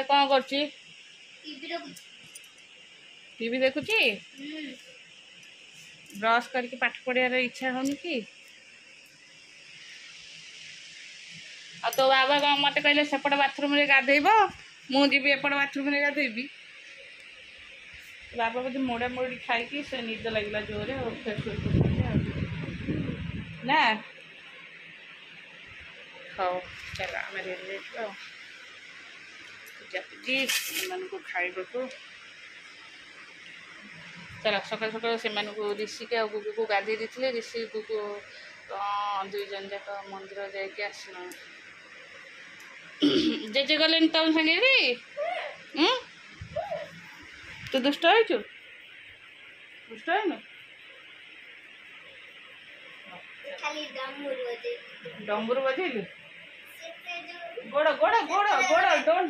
कौन करची TV देखुची brush करके पाठ पढ़ियार इच्छा होनी कि आ तो बाबा कौन मत कहले सेपट बाथरूम रे गाधेब मुझे एपट बाथरूम रे गाधेबी बाबा बोधे मोड़ा मोड़ी खाई से निद लगे जोरे और फिर ना हाँ चल आम रेडी पूजापूजी को खाइबा को चल सकाल सकाल से ऋषि के गुगु को गाधे देते ऋषि गुगु दुई जन जाक मंदिर जाके आसना जेजे गले तुम संगे भी तू दुष्ट हो दुष्ट है डंबुर बजेलु गोड़ गोड़ गोड़ गोड़ डोन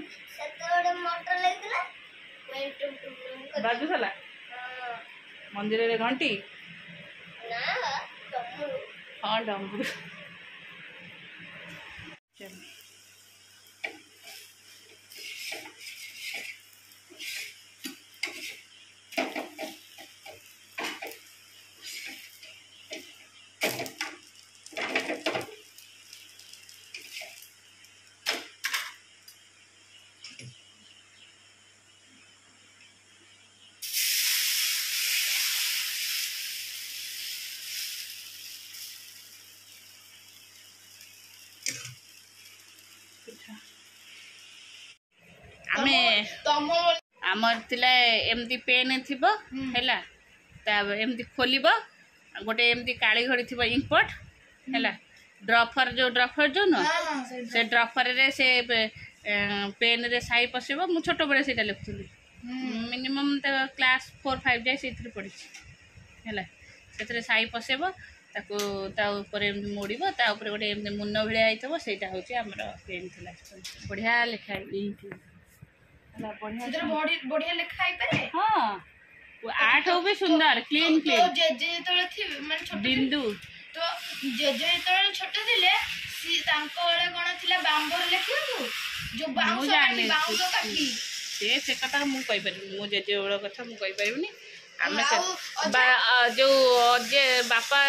बाजुला मंदिर रे घंटी हाँ डंबुर आमर तिला एमती पेन थिबो हैला ता एमती खोलिबो गोटे एमती काली घड़ी थिबो इंकपट हैला ड्रफर जो न से ड्रफर रे से पेन रे साई पसिबो मु छोटो बड़े सेटा लिखुली मिनिमम त क्लास 4-5 जाय सेथि पड़ी हैला सेथि साई पसेबो ताको ता ऊपर मोड़िबो ता ऊपर गोटे एमती मुन्न भलिया आइतबो सेटा होची हमर पेन थिला बढ़िया लिखा बढ़िया लिखा है पारे हां आठ हो भी सुंदर क्लीन क्लीन तो जे तळे थी माने छोटे बिंदु तो जे तळे छोटे थिले सी तांको वाले कोन थिला बांबर लेखियो जो बांसो काटी से कथा मु कहि परबी मु जे ओळ कथा मु कहि परबनी आमे जो जे बापा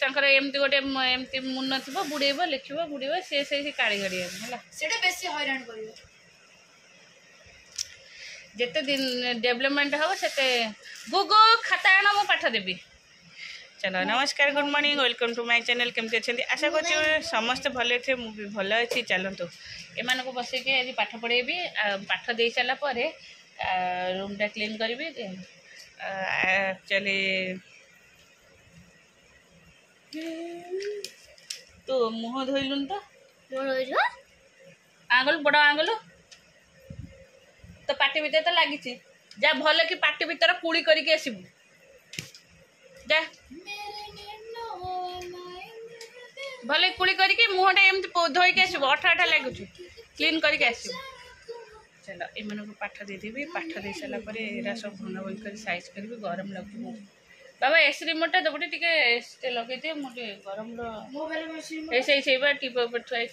तंकर एमती गोटे एमती मुन्न थिबो बुडेबो लिखिबो बुडेबो से काली घड़ी होला सेटा बेसी हैरान करियो जिते दिन डेवलपमेंट हम से गुगु खाता आना मु पाठ देवी चलो नमस्कार good morning welcome to my channel केमती अच्छे आशा कर समस्त भले थे मु भी भल अच्छी चलतु एमान को बसैके आज पाठ पढ़ेबी पाठ दे सारा पर रूमटा क्लीन करी एक्चुअली तो मुह धोइलुन तो आंगल बड़ आंगल तो पाटी भीतर तो लगी जा भल कि पाटी भीतर कुड़ी करके आसबू जा भले कुड़ी करके मुहटा एमती धोईके आसबू अठा अठा लगुच क्लीन करके आसबू चलो एम को पाठ देदेवी पाठ दे सारा सब भन बन कर साइज करी गरम लगे बाबा एसी रिमोट टा दबटे टे लगे दिए मुझे गरम से टीप थुआई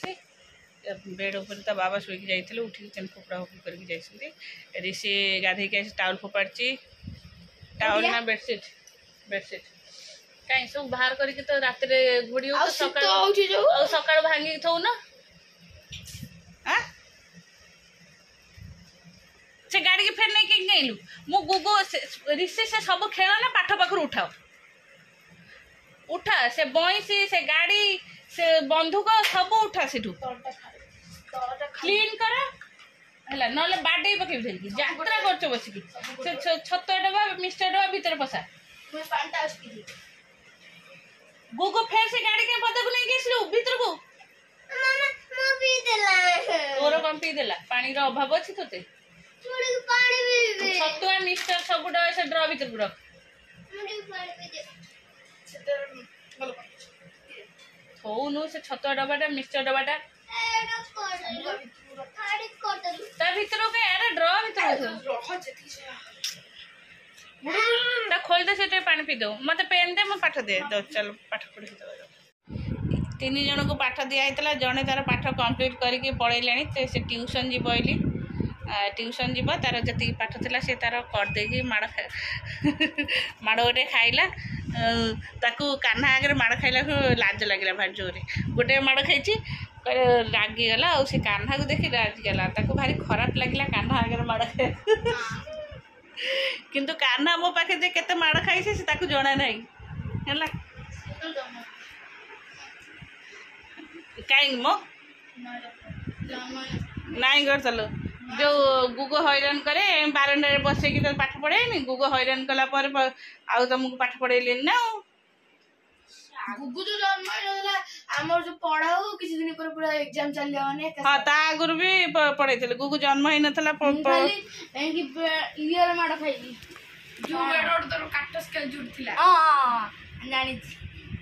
बेड ऊपर ता बाबा शोक जाइए उठिक चेन फोपड़ा फोपड़ी करके जाइए ऋषि गाधे के टाउल फोपाड़ी टाउल ना बेडसीट कहीं सब बाहर करके तो रात घोड़ी सका भांगी थो ना से गाड़ी के फेर नहीं गलु मु गुगु ऋषि से सब खेल ना पाठ पाखर उठा से बईसी से गाड़ी से बंधुक सब उठा से क्लीन कर है ना बाडे पकड़ धरिकी यात्रा कर बसिकी छत डबा मिस्टर डबा भीतर पसा गुगु फेर से गाड़ी के पदक नहीं गेसलु भीतर को तोर कम पी देला पानी रो अभाव अछि तोते छतुआ मिस्टर सब डबा से ड्रॉ भीतर को रख होनु से छतुआ डबाटा मिस्टर डबाटा ता भीतर के अरे ड्रॉ भीतर ता खोल दे से पानी पी दो मत पेन दे मैं पाठ दे दो चल पाठ पढ़ी दो तीन जन को पाठ दिया जड़े तार पाठ कंप्लीट करके पढ़ेले से ट्यूशन जी बोली ट्यूशन जीव तार जी पाठ था सी तार करदे माड़ माड़ गोटे खाइला ताकू कान्हा आगे माड़ खाइला लाज लगे भारी जोरे गोटे माड़ खाई रागिगला और से कान्हा को देखी रागिगला ताकू भारी खराब लगे कान्हा आगे माड़ खाए किंतु कान्हा मो पाखे जे केते माड़ खाई से ताकू जणा नहीं है कहीं मो नाई कर चलो जो गुगो हैरान करे बारंडा बसे तो पाठ पढ़ेनि गुगो हैरान कला आउ तुमको पाठ पढ़ेली ना गुगु जो जन्म आमर जो पढ़ा हो किसी दिन पर पूरा एग्जाम चल जाने हां ता आगुर भी पढ़ेथिले गुगु जन्म ही नथला कि इयर माड़ खाइली जो मेडर तो काटस के जुड़थिला हां जानि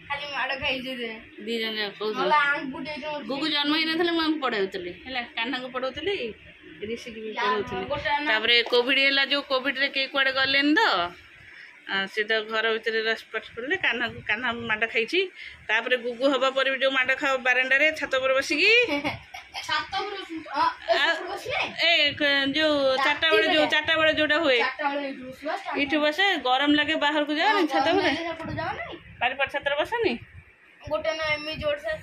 खाली माड़ खाइ जे दी जन गुगु जन्म ही नथले मैं पढ़ाउतली हैला कान्हा को पढ़ाउतली ऋषि की भी पढ़ाउतली तापरे कोविड हैला जो कोविड रे के कुआडे गलेन तो से तो घर भीतर पाठ पढ़ले कान्हा माड़ खाई तापर गुगु हवा पर जो माड़ खाओ बारंडा रे छात पर बसिकी जो चारटा बेले जोटा हुए इठू बसे गरम लगे बाहर को जाओ छात पर छात बसनी गोटे ना एमी जोर से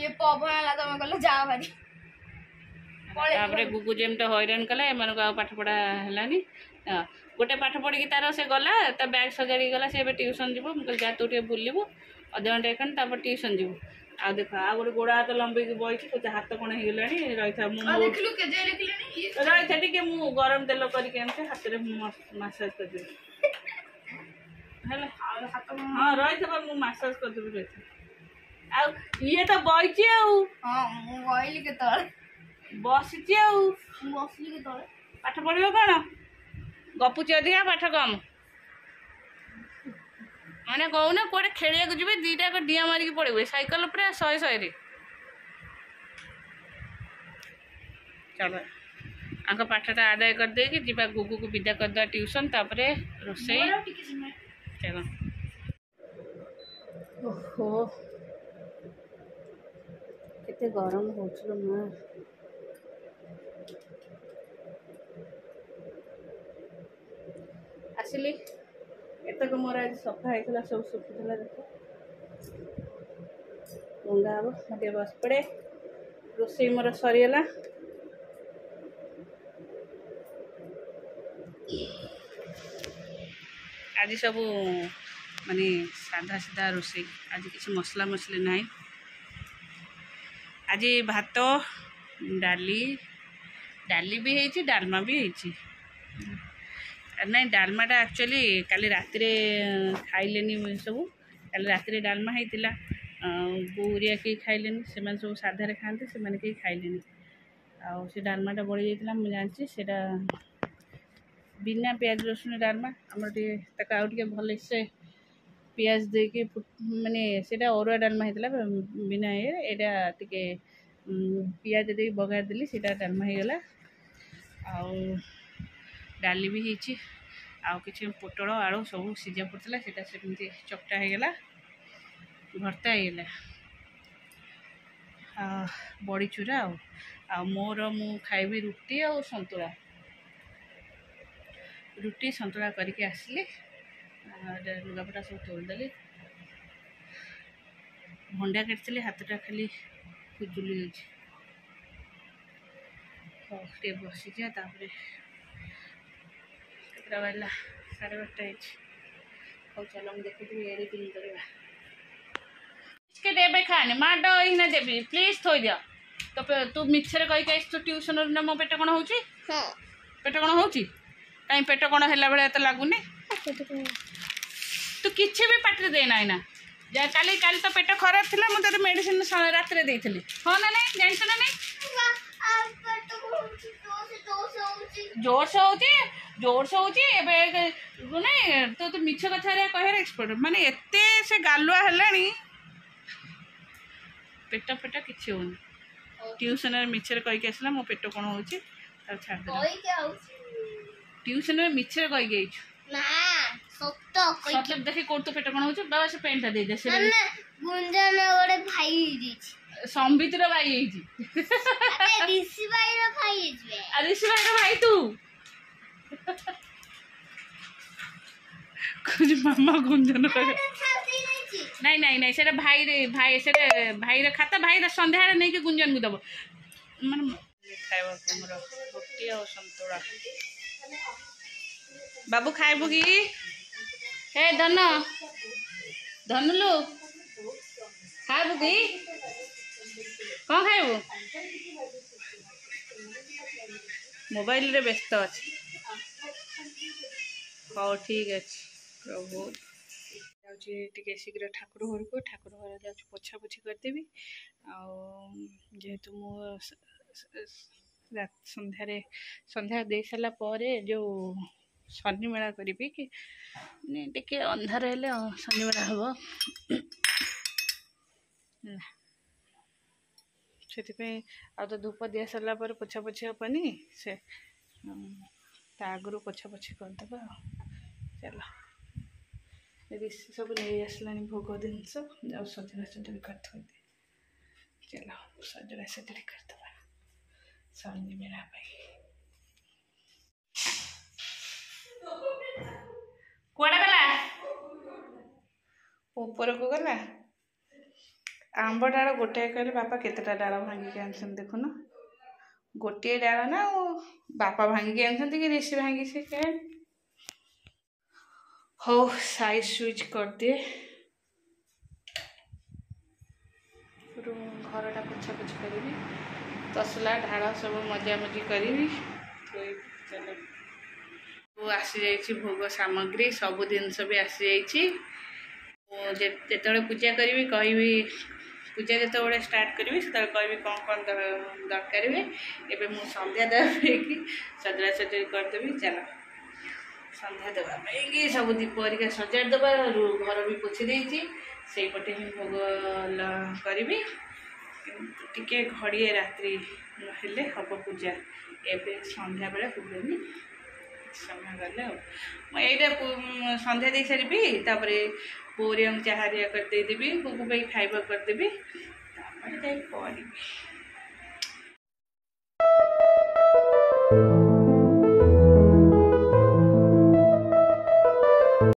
ये पवन ला तमे कहले जा भारी तापर गुगु जेमटा हैरान कला एमान को पाठ पढ़ा हलानी गोटे पाठ पढ़ी तार से गला ता बैग सजाड़ी गला से ट्यूशन जीव मुझे जा तू बुलू अध घंटे खंड तापर ट्यूशन जीव आ देख आ गोटे गोड़ हाथ लंबे बही तो हाथ कौन हो गला रही था रही थे मु गरम तेल करके हाथ में मसाज करदेवी हाँ रही था मु मसाज करदेवी रही ये तो बही बसी पाठ पढ़ कौन गपुची अधिका पाठ कम मैंने कहूना कौटे खेलिया जी दीटा डिया मारिक पड़े सैकल पूरा 100 रे चलो आंक पाठटा आदाय करदे कि जीवा गुगु को विदा करदा ट्यूशन तापरे रोसई चलो ओहो केते गरम होछलो मां आसिली एतक मोर आज सफा होता सब सुखुला देख गंगा हम मत बस पड़े रोसई मोर सरीगला आज सब माने साधा सीधा रोसई आज किसी मसला मसली ना आज भात डाली डाली भी है डालमा भी है नहीं डालमाटा एक्चुअली काली राति खाइले सब काली राति डालमा होता बोरिया कहीं खाइले से सब साधारे खाते से कहीं खाइले से डालमाटा बढ़ी जाता मुझे जानची से बिना प्याज रसुण डालमा आम टे भल से पियाज देके माने से अरुआ डालमा होता बिना ये टे पियाज दे बघार देली से डालमा होगला डाली भी होती आउ कि पोटल आलू सब सीझा पड़ता से चकटा होगला भर्ता होगला बड़ी चूरा आ मोर मु खाइबी रुटी आ संतुला रुटी संतुला करके आसली लुगापटा सब तोड़देली भंडा काटती हाथटा खाली खुजुली जाए बसी जापर बाजला 12:30 हो चलो हम देखी एडिटिंग करवा खाने माड ही देवी प्लीज थोई दिया तो तू मिछरे कही तो ट्यूशन ना मो पेट कौन हो पेट कौन हो कहीं पेट कौन है भाई तो लगुनि तू किसी भी पाटे देना ना जा काली काली तो पेट खराब थी मुझे मेडिसिन रात हाँ ना नहीं जानस ना नहीं जोर से नहीं तो मिछ कथा कह एक्सपर्ट माने एते से गालुआ है पेट पेट किसी होनी ट्यूशन मिछरे कहीकि आसला मो पेट कौन हो ट्यूशन में मिछरे कहीकि देखी कौन तो पेट कौन हो बाबा से पेंटा दे दे से गुंजन गोटे भाई ସମ୍ବିତର ଭାଇ ହେଇଛି। ऋषि भाईର ଭାଇ ହେଇଯିବେ। ऋषि भाईର ଭାଇ ତୁ कुछ मामा गुंजन नहीं नहीं नहीं से भाई रे भाई से भाई रे खाता भाई रे संध्या नहीं कि गुंजन को दब माने खाइबा हमरो रोटी और संतुला बाबू खाइबू की हे धन धनुलु खाइबू की कौन खाइबू मोबाइल रे व्यस्त अछि हाँ ठीक अच्छे प्रभु जाऊँगी शीघ्र ठाकुर घर को ठाकुर घर जा पोछा पोछी करदेवी जेहेतु मु संध्यारे संध्या दे सारा पर जो शनि मेला करी कि टे अंधार हेले शनि मेला हम से आ तो धूप दि सारा पर पोछा पोछी हेनी से आगु पोछा पोछी करदे चलो ऋषि सब नहीं आसला भोग जिनस जाओ सजड़ा सजड़ी कर चलो सजड़ा सजड़ी करदे शनि मेला कौड़ा गला ऊपर को गला आंब डाल गोटे कहले बापा केतेटा डाल भांगिक आन देखुन गोटे डाल ना बापा भांगिक आन कि ऋषि भांगी से क्या हो साइज सुइच कर दे घरटा पोछा पोछी करी तसला ढाल सब मजा मजी करी आसी जाइए भोग सामग्री सब जिनस भी आसी जाते पूजा करी कहि पूजा जो स्टार्ट करी से कहि कौन कौन दरकार एवं मुझे संध्या देवी सजड़ा सजड़ी करदेवी चलो संध्या देवाई सब दीप हरिका सजाड़ दबा घर भी पोछि देइछि से पटे ही भोग करी टिके घड़िए रात्रि हेले हम पूजा एवं संध्या बेले पूजनी समय गले मुझे संध्या दे सारी तापर पूरी चाहा कर देदेवी पुकु खाइबा करदेवी तापर करी